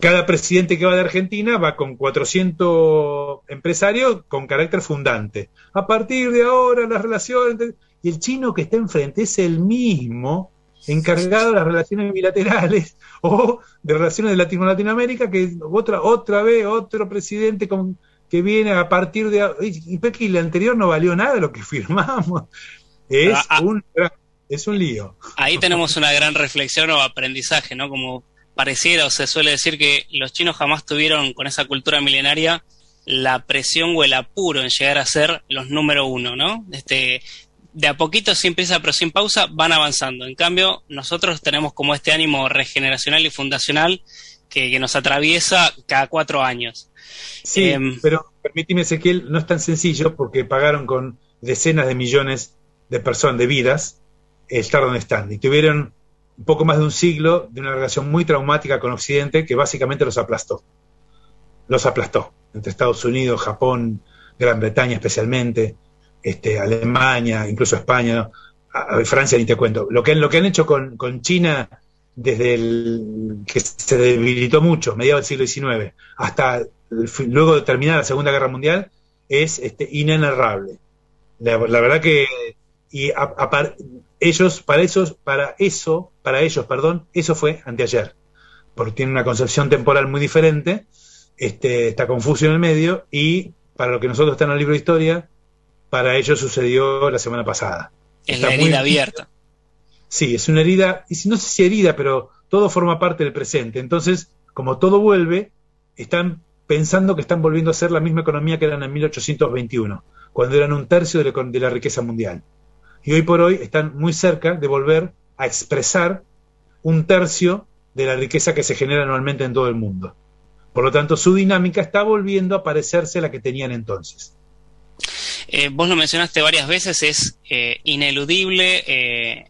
cada presidente que va de Argentina va con 400 empresarios con carácter fundante. A partir de ahora, las relaciones... Y el chino que está enfrente es el mismo encargado de las relaciones bilaterales o de relaciones de Latinoamérica, que otra vez otro presidente que viene a partir de... Y que el anterior no valió nada lo que firmamos. Es un lío. Ahí tenemos una gran reflexión o aprendizaje, ¿no? Como pareciera o se suele decir que los chinos jamás tuvieron, con esa cultura milenaria, la presión o el apuro en llegar a ser los número uno, ¿no? De a poquito, sin prisa pero sin pausa, van avanzando. En cambio, nosotros tenemos como este ánimo regeneracional y fundacional que nos atraviesa cada 4 años. Sí, pero permíteme, Ezequiel, no es tan sencillo, porque pagaron con decenas de millones de personas, de vidas, estar donde están. Y tuvieron un poco más de un siglo de una relación muy traumática con Occidente que básicamente los aplastó. Entre Estados Unidos, Japón, Gran Bretaña especialmente, Alemania, incluso España, Francia ni te cuento. Lo que han hecho con China desde que se debilitó mucho, mediados del siglo XIX, hasta luego de terminar la Segunda Guerra Mundial, es inenarrable. La verdad que para ellos, eso fue anteayer, porque tienen una concepción temporal muy diferente, está Confucio en el medio, y para lo que nosotros está en el libro de historia, para ellos sucedió la semana pasada. Es la herida abierta. Sí, es una herida, y no sé si herida, pero todo forma parte del presente. Entonces, como todo vuelve, están pensando que están volviendo a ser la misma economía que eran en 1821, cuando eran un tercio de la riqueza mundial. Y hoy por hoy están muy cerca de volver a expresar un tercio de la riqueza que se genera anualmente en todo el mundo. Por lo tanto, su dinámica está volviendo a parecerse a la que tenían entonces. Vos lo mencionaste varias veces, es ineludible,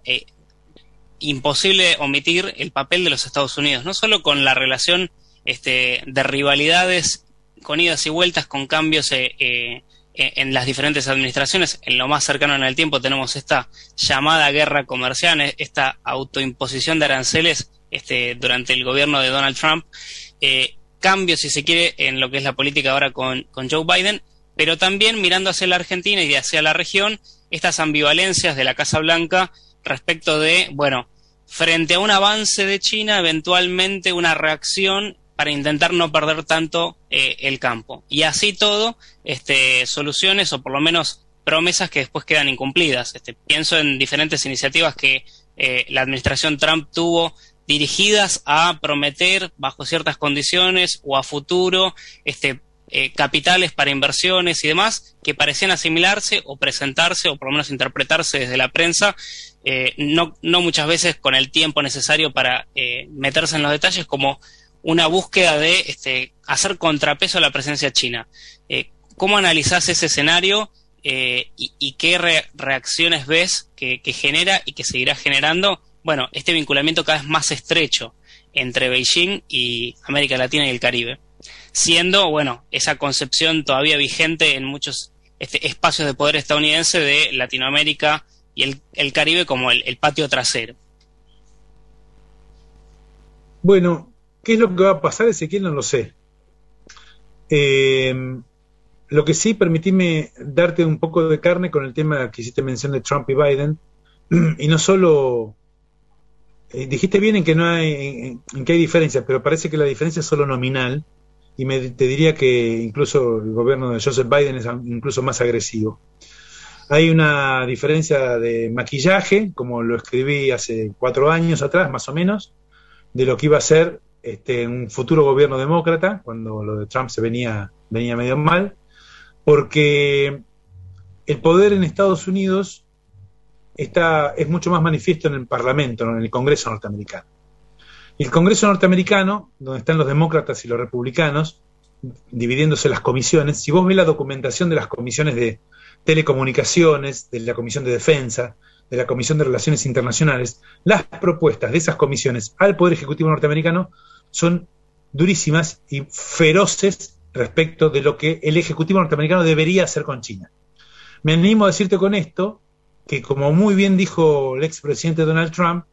imposible omitir el papel de los Estados Unidos, no solo con la relación de rivalidades con idas y vueltas, con cambios en las diferentes administraciones. En lo más cercano en el tiempo tenemos esta llamada guerra comercial, esta autoimposición de aranceles durante el gobierno de Donald Trump, cambios, si se quiere, en lo que es la política ahora con Joe Biden, pero también mirando hacia la Argentina y hacia la región, estas ambivalencias de la Casa Blanca respecto de, bueno, frente a un avance de China, eventualmente una reacción para intentar no perder tanto el campo. Y así todo, soluciones o por lo menos promesas que después quedan incumplidas. Pienso en diferentes iniciativas que la administración Trump tuvo dirigidas a prometer bajo ciertas condiciones o a futuro capitales para inversiones y demás que parecían asimilarse o presentarse o por lo menos interpretarse desde la prensa, no muchas veces con el tiempo necesario para meterse en los detalles, como una búsqueda de hacer contrapeso a la presencia china. ¿Cómo analizás ese escenario y qué reacciones ves que genera y que seguirá generando, bueno, este vinculamiento cada vez más estrecho entre Beijing y América Latina y el Caribe, siendo, bueno, esa concepción todavía vigente en muchos espacios de poder estadounidense de Latinoamérica y el Caribe como el patio trasero? Bueno, ¿qué es lo que va a pasar, Ezequiel? No lo sé. Lo que sí, permitime darte un poco de carne con el tema que hiciste mención de Trump y Biden, y no solo... dijiste bien en que no hay, en que hay diferencias, pero parece que la diferencia es solo nominal, y te diría que incluso el gobierno de Joseph Biden es incluso más agresivo. Hay una diferencia de maquillaje, como lo escribí hace 4 años atrás, más o menos, de lo que iba a ser un futuro gobierno demócrata, cuando lo de Trump se venía medio mal, porque el poder en Estados Unidos es mucho más manifiesto en el Parlamento, en el Congreso norteamericano. Y el Congreso norteamericano, donde están los demócratas y los republicanos, dividiéndose las comisiones, si vos ves la documentación de las comisiones de telecomunicaciones, de la Comisión de Defensa, de la Comisión de Relaciones Internacionales, las propuestas de esas comisiones al Poder Ejecutivo norteamericano son durísimas y feroces respecto de lo que el Ejecutivo norteamericano debería hacer con China. Me animo a decirte con esto que, como muy bien dijo el expresidente Donald Trump,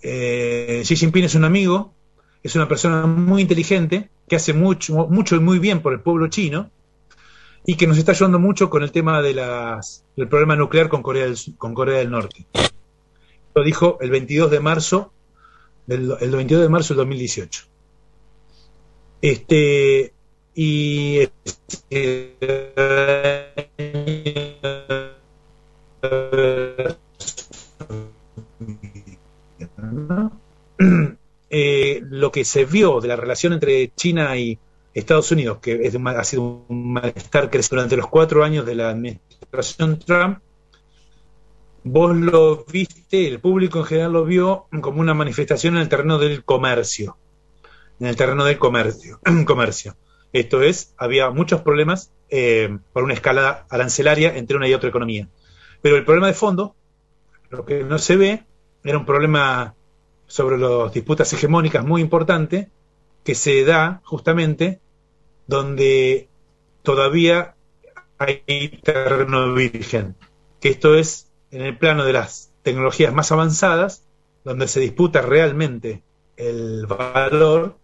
Xi Jinping es un amigo, es una persona muy inteligente, que hace mucho y muy bien por el pueblo chino, y que nos está ayudando mucho con el tema de del problema nuclear con Corea del Norte. Lo dijo el 22 de marzo del 2018. Lo que se vio de la relación entre China y Estados Unidos, que ha sido un malestar creciente durante los 4 años de la administración Trump, vos lo viste, el público en general lo vio como una manifestación en el terreno del comercio. Esto es, había muchos problemas por una escalada arancelaria entre una y otra economía. Pero el problema de fondo, lo que no se ve, era un problema sobre las disputas hegemónicas muy importante, que se da justamente donde todavía hay terreno virgen, que esto es en el plano de las tecnologías más avanzadas, donde se disputa realmente el valor.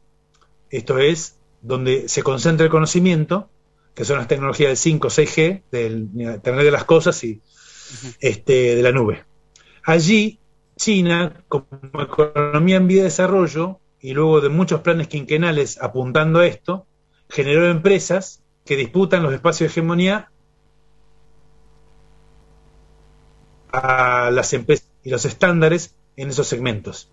Esto es donde se concentra el conocimiento, que son las tecnologías del 5, 6G, del Internet de las cosas y de la nube. Allí, China, como economía en vía de desarrollo, y luego de muchos planes quinquenales apuntando a esto, generó empresas que disputan los espacios de hegemonía a las empresas y los estándares en esos segmentos.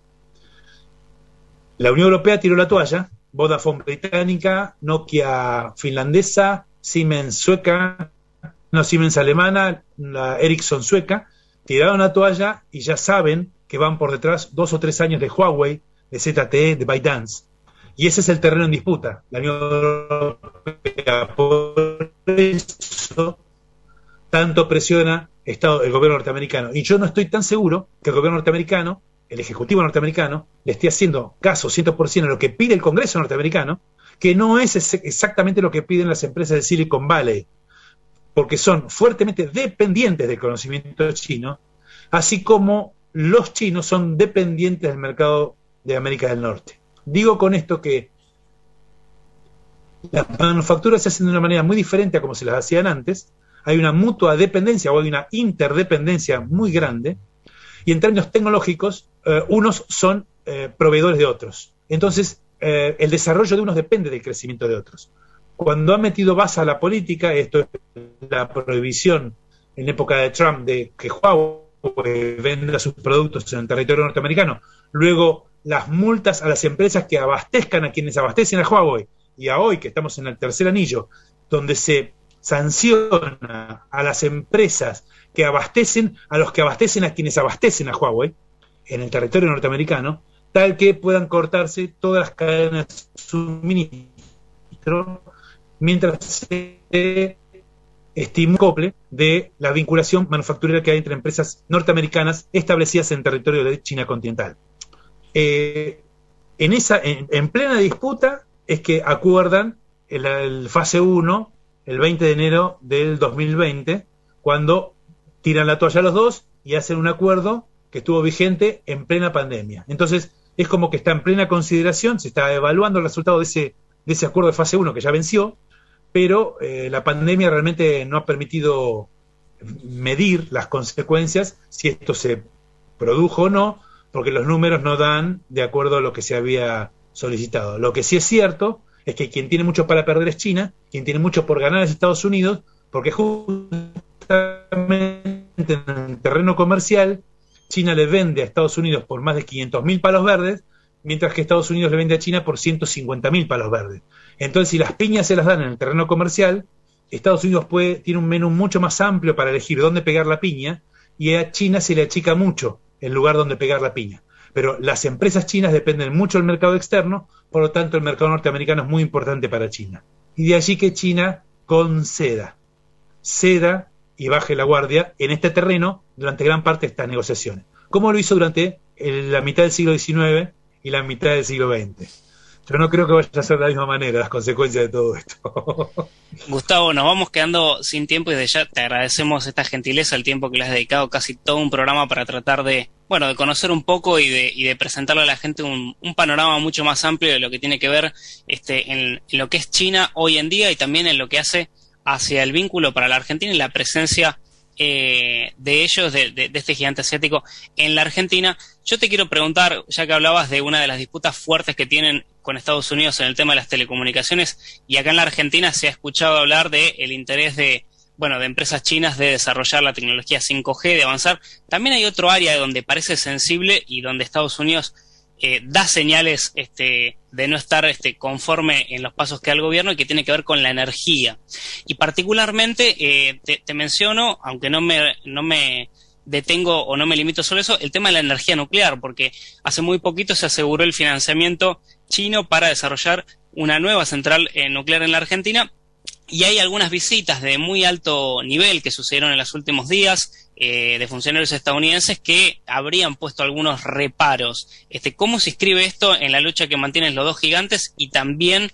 La Unión Europea tiró la toalla, Vodafone británica, Nokia finlandesa, Siemens alemana, la Ericsson sueca, tiraron la toalla y ya saben que van por detrás 2 o 3 años de Huawei, de ZTE, de ByteDance. Y ese es el terreno en disputa. La Unión Europea, por eso, tanto presiona el gobierno norteamericano. Y yo no estoy tan seguro que el gobierno norteamericano, el Ejecutivo norteamericano, le esté haciendo caso 100% a lo que pide el Congreso norteamericano, que no es exactamente lo que piden las empresas de Silicon Valley, porque son fuertemente dependientes del conocimiento chino, así como los chinos son dependientes del mercado de América del Norte. Digo con esto que las manufacturas se hacen de una manera muy diferente a como se las hacían antes, hay una mutua dependencia o hay una interdependencia muy grande, y en términos tecnológicos, unos son proveedores de otros. Entonces, el desarrollo de unos depende del crecimiento de otros. Cuando ha metido base a la política, esto es la prohibición en época de Trump de que Huawei venda sus productos en el territorio norteamericano, luego las multas a las empresas que abastezcan a quienes abastecen a Huawei, y a hoy que estamos en el tercer anillo, donde se sanciona a las empresas que abastecen a los que abastecen a quienes abastecen a Huawei en el territorio norteamericano, tal que puedan cortarse todas las cadenas de suministro mientras se estimule de la vinculación manufacturera que hay entre empresas norteamericanas establecidas en territorio de China continental. En plena disputa es que acuerdan el fase 1 el 20 de enero del 2020, cuando tiran la toalla los dos y hacen un acuerdo que estuvo vigente en plena pandemia. Entonces, es como que está en plena consideración, se está evaluando el resultado de ese acuerdo de fase 1 que ya venció, pero la pandemia realmente no ha permitido medir las consecuencias, si esto se produjo o no, porque los números no dan de acuerdo a lo que se había solicitado. Lo que sí es cierto es que quien tiene mucho para perder es China, quien tiene mucho por ganar es Estados Unidos, porque justamente en el terreno comercial China le vende a Estados Unidos por más de 500.000 palos verdes, mientras que Estados Unidos le vende a China por 150.000 palos verdes. Entonces, si las piñas se las dan en el terreno comercial, Estados Unidos tiene un menú mucho más amplio para elegir dónde pegar la piña, y a China se le achica mucho el lugar donde pegar la piña. Pero las empresas chinas dependen mucho del mercado externo, por lo tanto el mercado norteamericano es muy importante para China. Y de allí que China ceda y baje la guardia en este terreno durante gran parte de estas negociaciones, como lo hizo durante la mitad del siglo XIX y la mitad del siglo XX. Yo no creo que vaya a ser de la misma manera las consecuencias de todo esto. Gustavo, nos vamos quedando sin tiempo y desde ya te agradecemos esta gentileza, el tiempo que le has dedicado, casi todo un programa para tratar de conocer un poco y de presentarle a la gente un panorama mucho más amplio de lo que tiene que ver en lo que es China hoy en día y también en lo que hace hacia el vínculo para la Argentina y la presencia de ellos, de este gigante asiático en la Argentina. Yo te quiero preguntar, ya que hablabas de una de las disputas fuertes que tienen con Estados Unidos en el tema de las telecomunicaciones, y acá en la Argentina se ha escuchado hablar de el interés de empresas chinas de desarrollar la tecnología 5G, de avanzar. También hay otro área donde parece sensible y donde Estados Unidos da señales de no estar conforme en los pasos que da el gobierno, y que tiene que ver con la energía. Y particularmente te menciono, aunque no me detengo o no me limito solo a eso, el tema de la energía nuclear, porque hace muy poquito se aseguró el financiamiento chino para desarrollar una nueva central nuclear en la Argentina, y hay algunas visitas de muy alto nivel que sucedieron en los últimos días de funcionarios estadounidenses que habrían puesto algunos reparos. ¿Cómo se inscribe esto en la lucha que mantienen los dos gigantes y también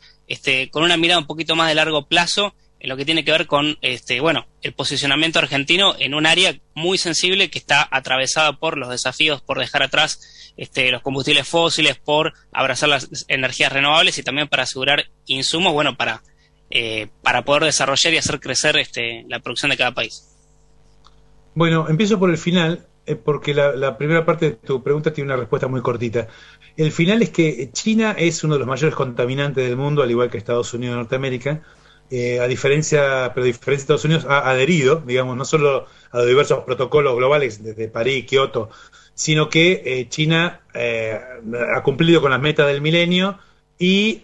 con una mirada un poquito más de largo plazo en lo que tiene que ver con el posicionamiento argentino en un área muy sensible que está atravesada por los desafíos por dejar atrás los combustibles fósiles, por abrazar las energías renovables y también para asegurar insumos para poder desarrollar y hacer crecer la producción de cada país? Bueno, empiezo por el final, porque la primera parte de tu pregunta tiene una respuesta muy cortita. El final es que China es uno de los mayores contaminantes del mundo, al igual que Estados Unidos y Norteamérica. A diferencia de Estados Unidos, ha adherido, digamos, no solo a los diversos protocolos globales desde París, Kioto, sino que China ha cumplido con las metas del milenio y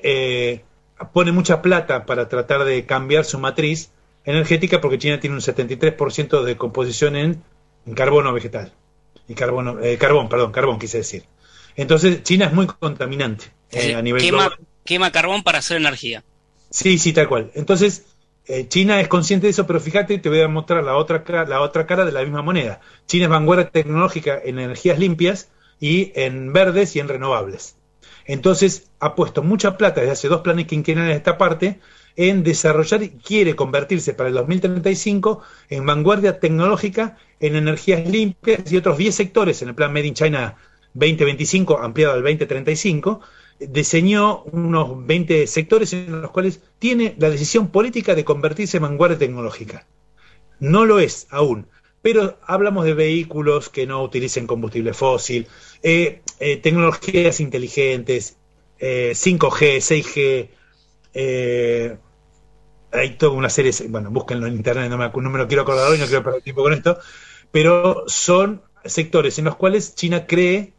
pone mucha plata para tratar de cambiar su matriz energética, porque China tiene un 73% de composición en carbono vegetal. Y carbón, quise decir. Entonces, China es muy contaminante a nivel global. Quema carbón para hacer energía. Sí, tal cual. Entonces, China es consciente de eso, pero fíjate, te voy a mostrar la otra cara de la misma moneda. China es vanguardia tecnológica en energías limpias y en verdes y en renovables. Entonces, ha puesto mucha plata desde hace 2 planes quinquenales de esta parte en desarrollar y quiere convertirse para el 2035 en vanguardia tecnológica en energías limpias y otros 10 sectores en el plan Made in China 2025 ampliado al 2035. Diseñó unos 20 sectores en los cuales tiene la decisión política de convertirse en vanguardia tecnológica. No lo es aún, pero hablamos de vehículos que no utilicen combustible fósil, tecnologías inteligentes, 5G, 6G, hay toda una serie, bueno, búsquenlo en internet, no me lo quiero acordar hoy, no quiero perder tiempo con esto, pero son sectores en los cuales China cree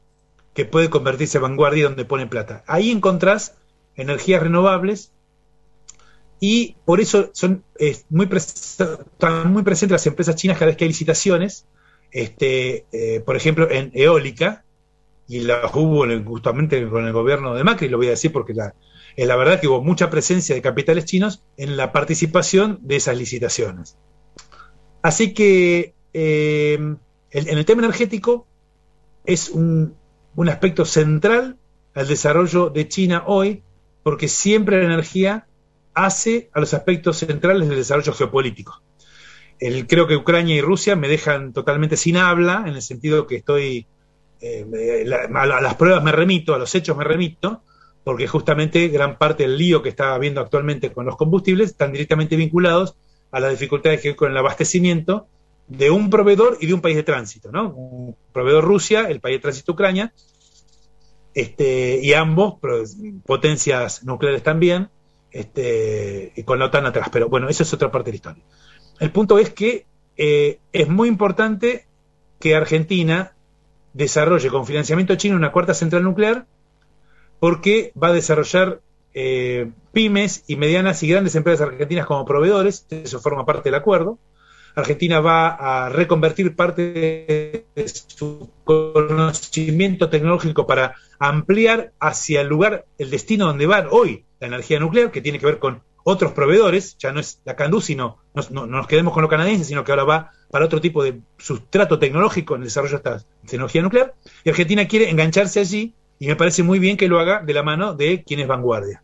que puede convertirse en vanguardia donde pone plata. Ahí encontrás energías renovables y por eso están muy presentes las empresas chinas cada vez que hay licitaciones, por ejemplo, en eólica, y las hubo justamente con el gobierno de Macri, lo voy a decir porque la verdad que hubo mucha presencia de capitales chinos en la participación de esas licitaciones. Así que en el tema energético es un aspecto central al desarrollo de China hoy, porque siempre la energía hace a los aspectos centrales del desarrollo geopolítico. Creo que Ucrania y Rusia me dejan totalmente sin habla, en el sentido que estoy... a las pruebas me remito, a los hechos me remito, porque justamente gran parte del lío que está habiendo actualmente con los combustibles están directamente vinculados a las dificultades que hay con el abastecimiento de un proveedor y de un país de tránsito, ¿no? Un proveedor Rusia, el país de tránsito Ucrania, y ambos potencias nucleares también, y con la OTAN atrás. Pero bueno, eso es otra parte de la historia. El punto es que es muy importante que Argentina desarrolle con financiamiento chino una cuarta central nuclear, porque va a desarrollar pymes y medianas y grandes empresas argentinas como proveedores. Eso forma parte del acuerdo. Argentina va a reconvertir parte de su conocimiento tecnológico para ampliar hacia el lugar, el destino donde va hoy la energía nuclear, que tiene que ver con otros proveedores. Ya no es la Candú, sino no nos quedemos con lo canadiense, sino que ahora va para otro tipo de sustrato tecnológico en el desarrollo de esta tecnología nuclear, y Argentina quiere engancharse allí, y me parece muy bien que lo haga de la mano de quien es vanguardia.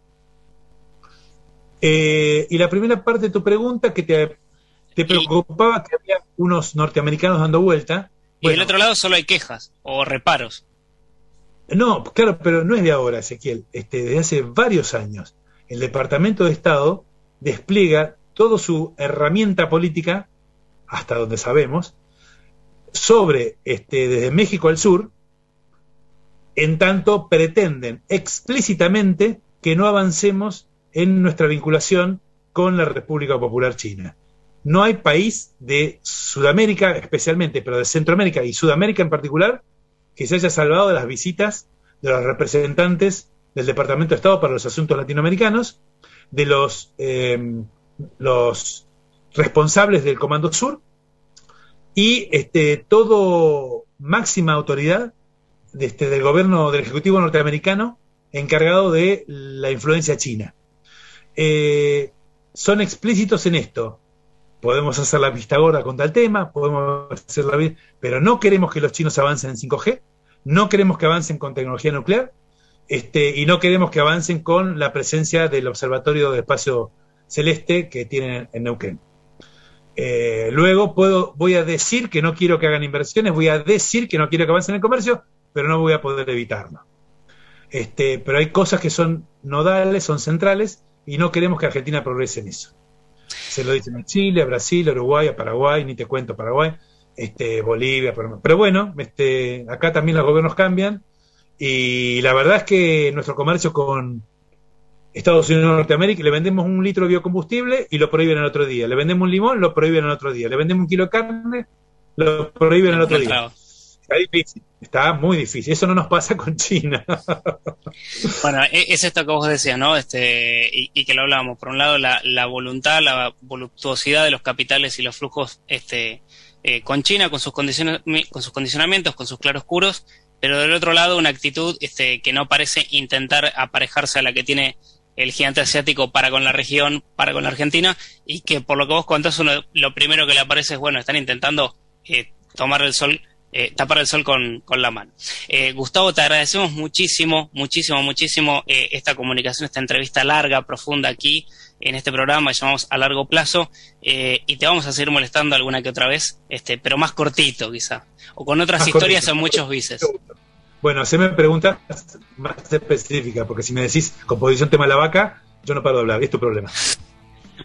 Y la primera parte de tu pregunta, que te preocupaba que había unos norteamericanos dando vuelta. Y del otro lado solo hay quejas o reparos. No, claro, pero no es de ahora, Ezequiel. Desde hace varios años, el Departamento de Estado despliega toda su herramienta política, hasta donde sabemos, sobre desde México al sur, en tanto pretenden explícitamente que no avancemos en nuestra vinculación con la República Popular China. No hay país de Sudamérica especialmente, pero de Centroamérica y Sudamérica en particular, que se haya salvado de las visitas de los representantes del Departamento de Estado para los Asuntos Latinoamericanos, de los responsables del Comando Sur, y todo máxima autoridad del gobierno del Ejecutivo norteamericano encargado de la influencia china. Son explícitos en esto. Podemos hacer la vista gorda con tal tema, pero no queremos que los chinos avancen en 5G, no queremos que avancen con tecnología nuclear, y no queremos que avancen con la presencia del Observatorio del Espacio Celeste que tienen en Neuquén. Luego voy a decir que no quiero que hagan inversiones, voy a decir que no quiero que avancen en el comercio, pero no voy a poder evitarlo. Pero hay cosas que son nodales, son centrales, y no queremos que Argentina progrese en eso. Se lo dicen a Chile, a Brasil, a Uruguay, a Paraguay, ni te cuento Paraguay, Bolivia, pero bueno, acá también los gobiernos cambian, y la verdad es que nuestro comercio con Estados Unidos y Norteamérica, le vendemos un litro de biocombustible y lo prohíben el otro día, le vendemos un limón, lo prohíben el otro día, le vendemos un kilo de carne, lo prohíben el otro día. Está difícil, está muy difícil. Eso no nos pasa con China. Bueno, es esto que vos decías, ¿no? Y que lo hablábamos. Por un lado, la voluntad, la voluptuosidad de los capitales y los flujos con China, con sus condicionamientos, con sus claroscuros, pero del otro lado una actitud que no parece intentar aparejarse a la que tiene el gigante asiático para con la región, para con la Argentina, y que por lo que vos contás, lo primero que le aparece es, bueno, están intentando tapar el sol con la mano. Gustavo, te agradecemos muchísimo esta comunicación, esta entrevista larga, profunda aquí en este programa que llamamos A Largo Plazo, y te vamos a seguir molestando alguna que otra vez, pero más cortito quizá, o con otras historias en muchos bises. Bueno, haceme preguntas más específicas, porque si me decís composición tema de la vaca, yo no paro de hablar, es tu problema.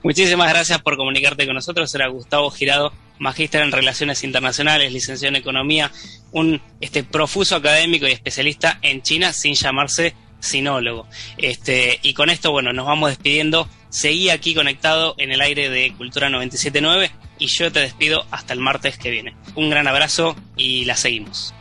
Muchísimas gracias por comunicarte con nosotros. Era Gustavo Girado, magíster en Relaciones Internacionales, licenciado en Economía, un profuso académico y especialista en China sin llamarse sinólogo. Y con esto, bueno, nos vamos despidiendo seguí aquí conectado en el aire de Cultura 97.9 y yo te despido hasta el martes que viene. Un gran abrazo y la seguimos.